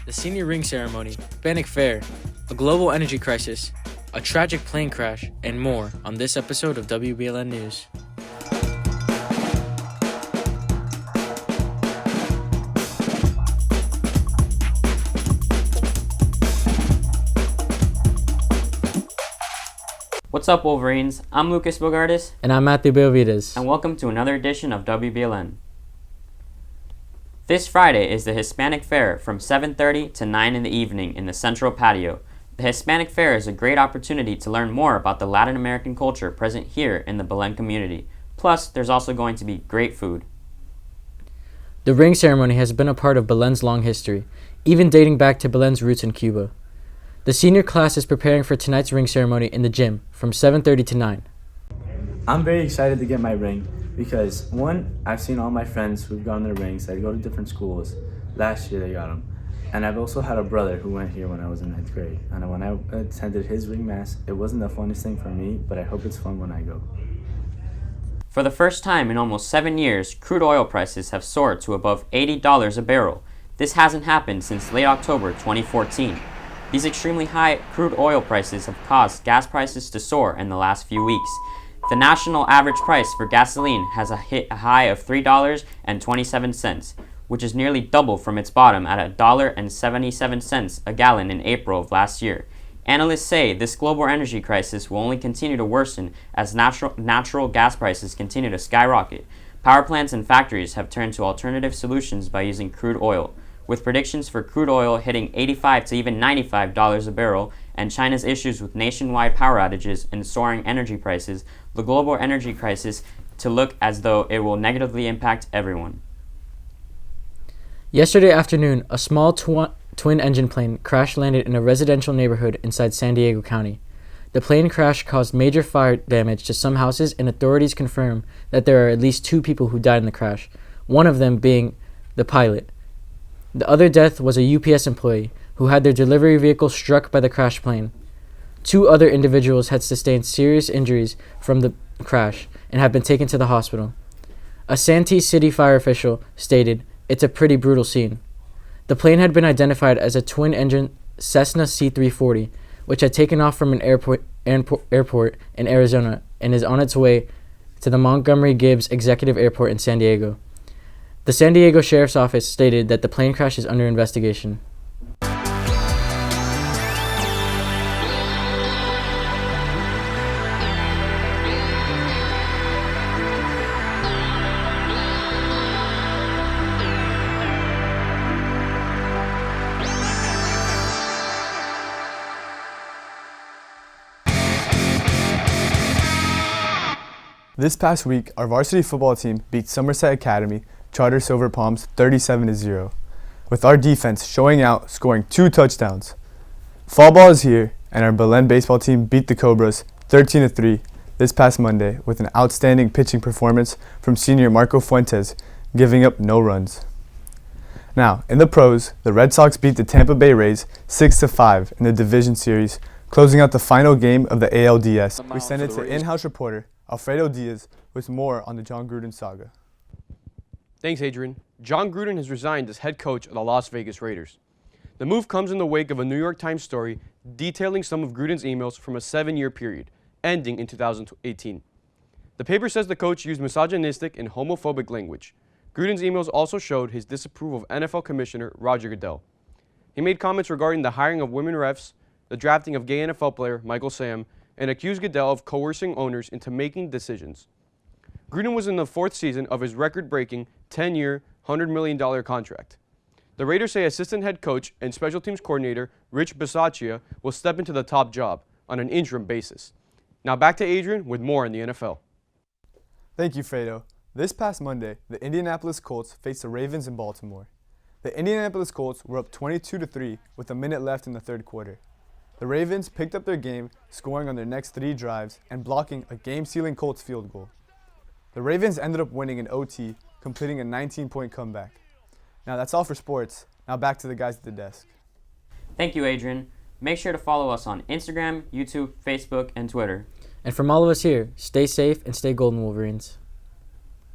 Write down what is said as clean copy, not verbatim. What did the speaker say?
the senior ring ceremony, Hispanic Fair, a global energy crisis, a tragic plane crash, and more on this episode of WBLN News. What's up, Wolverines? I'm Lucas Bogardis. And I'm Matthew Beovides. And welcome to another edition of WBLN. This Friday is the Hispanic Fair from 7:30 to 9 in the evening in the Central Patio. The Hispanic Fair is a great opportunity to learn more about the Latin American culture present here in the Belen community. Plus, there's also going to be great food. The ring ceremony has been a part of Belen's long history, even dating back to Belen's roots in Cuba. The senior class is preparing for tonight's ring ceremony in the gym from 7:30 to 9. I'm very excited to get my ring because, one, I've seen all my friends who've gotten their rings. They go to different schools. Last year they got them. And I've also had a brother who went here when I was in 9th grade. And when I attended his ring mass, it wasn't the funnest thing for me, but I hope it's fun when I go. For the first time in almost 7 years, crude oil prices have soared to above $80 a barrel. This hasn't happened since late October 2014. These extremely high crude oil prices have caused gas prices to soar in the last few weeks. The national average price for gasoline has hit a high of $3.27, which is nearly double from its bottom at $1.77 a gallon in April of last year. Analysts say this global energy crisis will only continue to worsen as natural gas prices continue to skyrocket. Power plants and factories have turned to alternative solutions by using crude oil, with predictions for crude oil hitting $85 to even $95 a barrel, and China's issues with nationwide power outages and soaring energy prices, the global energy crisis to look as though it will negatively impact everyone. Yesterday afternoon, a small twin-engine plane crash-landed in a residential neighborhood inside San Diego County. The plane crash caused major fire damage to some houses, and authorities confirm that there are at least 2 people who died in the crash, one of them being the pilot. The other death was a UPS employee who had their delivery vehicle struck by the crash plane. 2 other individuals had sustained serious injuries from the crash and have been taken to the hospital. A Santee City fire official stated, "It's a pretty brutal scene." The plane had been identified as a twin-engine Cessna C-340, which had taken off from an airport in Arizona and is on its way to the Montgomery Gibbs Executive Airport in San Diego. The San Diego Sheriff's Office stated that the plane crash is under investigation. This past week, our varsity football team beat Somerset Academy Charter Silver Palms 37-0, with our defense showing out, scoring 2 touchdowns. Fall ball is here, and our Belen baseball team beat the Cobras 13-3 this past Monday with an outstanding pitching performance from senior Marco Fuentes, giving up no runs. Now, in the pros, the Red Sox beat the Tampa Bay Rays 6-5 in the division series, closing out the final game of the ALDS. We send it to in-house reporter Alfredo Diaz with more on the John Gruden saga. Thanks, Adrian. John Gruden has resigned as head coach of the Las Vegas Raiders. The move comes in the wake of a New York Times story detailing some of Gruden's emails from a 7-year period, ending in 2018. The paper says the coach used misogynistic and homophobic language. Gruden's emails also showed his disapproval of NFL Commissioner Roger Goodell. He made comments regarding the hiring of women refs, the drafting of gay NFL player Michael Sam, and accused Goodell of coercing owners into making decisions. Gruden was in the 4th season of his record-breaking 10-year, $100 million contract. The Raiders say assistant head coach and special teams coordinator Rich Bisaccia will step into the top job on an interim basis. Now back to Adrian with more in the NFL. Thank you, Fredo. This past Monday, the Indianapolis Colts faced the Ravens in Baltimore. The Indianapolis Colts were up 22-3 with a minute left in the 3rd quarter. The Ravens picked up their game, scoring on their next 3 drives and blocking a game-sealing Colts field goal. The Ravens ended up winning in OT, completing a 19-point comeback. Now that's all for sports. Now back to the guys at the desk. Thank you, Adrian. Make sure to follow us on Instagram, YouTube, Facebook, and Twitter. And from all of us here, stay safe and stay golden, Wolverines.